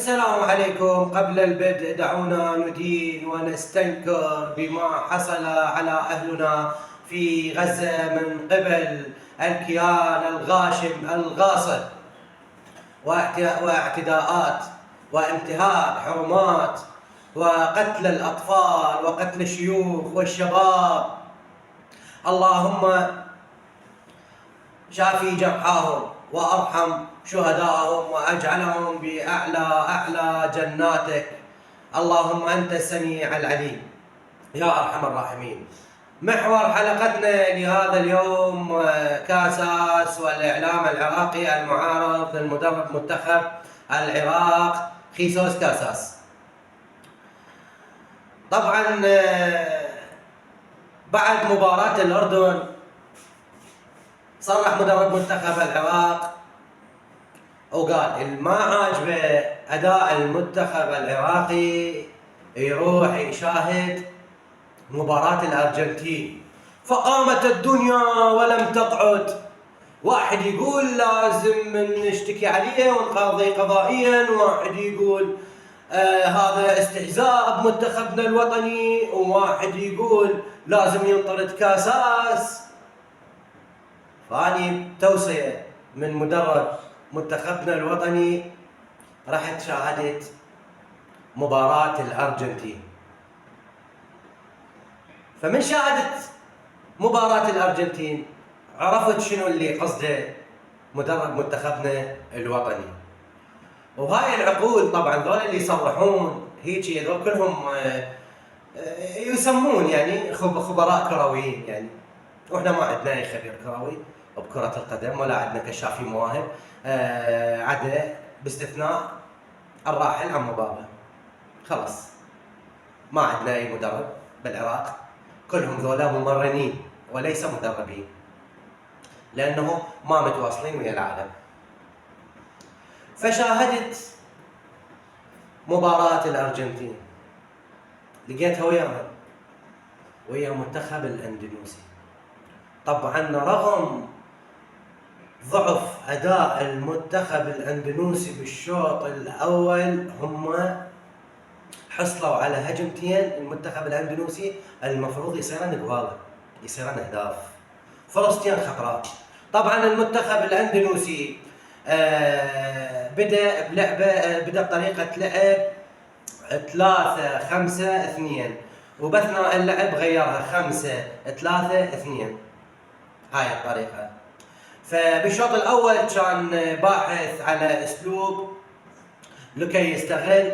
السلام عليكم. قبل البدء دعونا ندين ونستنكر بما حصل على أهلنا في غزة من قبل الكيان الغاشم الغاصب، واعتداءات وانتهاك حرمات وقتل الأطفال وقتل الشيوخ والشباب. اللهم شافي جرحاهم وأرحم شهداءهم واجعلهم بأعلى جناتك. اللهم أنت السميع العليم يا أرحم الراحمين. محور حلقتنا لهذا اليوم كاساس والإعلام العراقي المعارض للمدرب منتخب العراق خيسوس كاساس. طبعا بعد مباراة الأردن صرح مدرب منتخب العراق وقال ما عاجبه أداء المنتخب العراقي يروح يشاهد مباراة الأرجنتين، فقامت الدنيا ولم تقعد. واحد يقول لازم نشتكي عليه ونقاضي قضائيا، واحد يقول هذا استهزاء بمنتخبنا الوطني، وواحد يقول لازم ينطرد كاساس. فاني توصية من مدرب منتخبنا الوطني، رحت شاهدت مباراة الأرجنتين. فمن شاهدت مباراة الأرجنتين عرفت شنو اللي قصده مدرب منتخبنا الوطني. وهاي العقول طبعا ذول اللي يصرحون هيجي ذول كلهم يسمون يعني خبراء كرويين يعني، واحنا ما عندنا اي خبير كروي بكرة القدم ولا عندنا كشافي مواهب عدا باستثناء الراحل عمو بابا. خلاص ما عندنا اي مدرب بالعراق، كلهم ذولا ممرنين وليس مدربين، لانه ما متواصلين ويا العالم. فشاهدت مباراة الأرجنتين، لقيتها ويا منتخب الأندونيسي. طبعا رغم ضعف أداء المنتخب الأندونيسي بالشوط الأول، هم حصلوا على هجمتين. المنتخب الأندونيسي المفروض يصيرن قواله، يصيرن أهداف، فرصتين خطرة. طبعا المنتخب الأندونيسي بدأ بطريقة لعب 3-5-2، وبأثناء اللعب غيرها 5-3-2. هاي الطريقة. فبالشوط الأول كان باحث على أسلوب لكي يستغل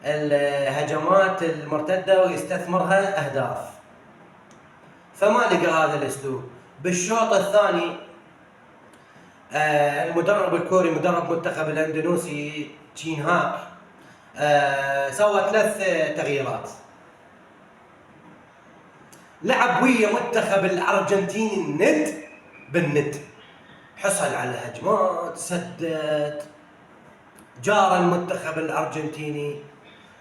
الهجمات المرتدة ويستثمرها أهداف، فما لقى هذا الأسلوب. بالشوط الثاني المدرب الكوري مدرب منتخب الأندونيسي تشين هاك سوى 3 تغييرات. لعب ويا منتخب الأرجنتين الند بالند، حصل على هجمات، سدد، جار المنتخب الأرجنتيني.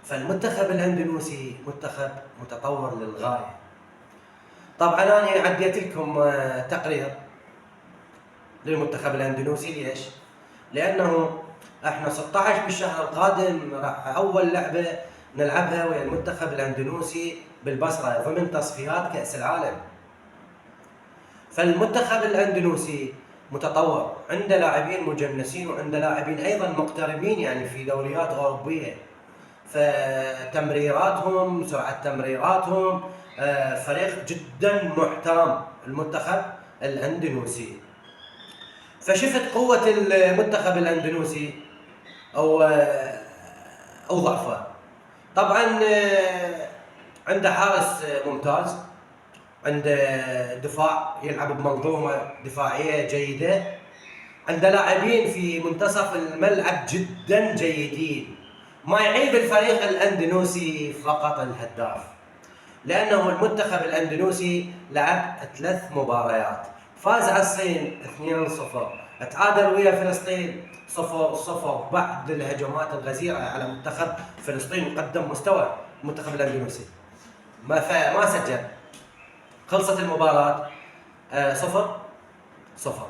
فالمنتخب الأندونيسي منتخب متطور للغاية. طبعا أنا عديت لكم تقرير للمنتخب الأندونيسي. ليش؟ لأنه احنا 16 بالشهر القادم راح أول لعبة نلعبها ويا المنتخب الأندونيسي بالبصرة ضمن تصفيات كأس العالم. فالمنتخب الأندونيسي متطور، عنده لاعبين مجنسين وعنده لاعبين أيضا مقتربين يعني في دوريات أوروبية، فتمريراتهم، سرعة تمريراتهم، فريق جدا محترم المنتخب الأندونيسي. فشفت قوة المنتخب الأندونيسي أو ضعفه. طبعا عنده حارس ممتاز، عنده دفاع يلعب بمنظومة دفاعية جيدة، عنده لاعبين في منتصف الملعب جدا جيدين. ما يعيب الفريق الأندونيسي فقط الهداف، لأنه المنتخب الأندونيسي لعب 3 مباريات، فاز على الصين 2-0، تعادل ويا فلسطين 0-0 بعد الهجمات الغزيرة على منتخب فلسطين، وقدم مستوى المنتخب الأندونيسي ما سجل. خلصت المباراة 0-0.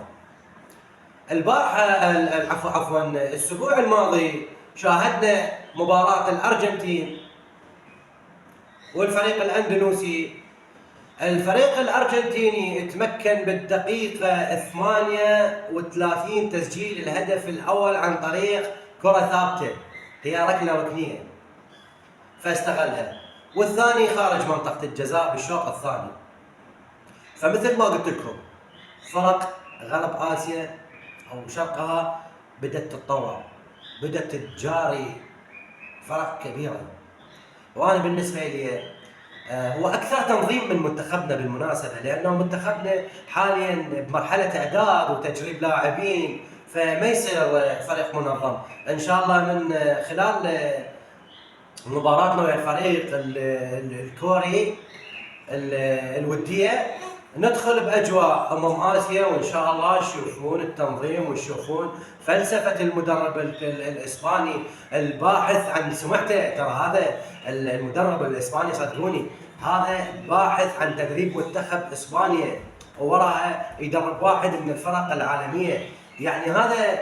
البارحة الأسبوع الماضي شاهدنا مباراة الأرجنتين والفريق الأندونيسي. الفريق الأرجنتيني تمكن بالدقيقة 38 تسجيل الهدف الأول عن طريق كرة ثابتة، هي ركنية فاستغلها، والثاني خارج منطقة الجزاء بالشوط الثاني. فمثل ما قلت لكم فرق غرب آسيا أو شرقها بدأت تتطور، بدأت تجاري فرق كبيرة. وأنا بالنسبة لي هو أكثر تنظيم من منتخبنا بالمناسبة، لأنه منتخبنا حاليا بمرحلة إعداد وتجريب لاعبين، فما يصير فريق منظم. إن شاء الله من خلال مباراتنا ويا الفريق الكوري الودية ندخل باجواء اسيا، وان شاء الله يشوفون التنظيم ويشوفون فلسفه المدرب الاسباني الباحث عن سمعته. ترى هذا المدرب الاسباني صدقوني هذا باحث عن تدريب منتخب اسبانيا، ووراءه يدرب واحد من الفرق العالميه، يعني هذا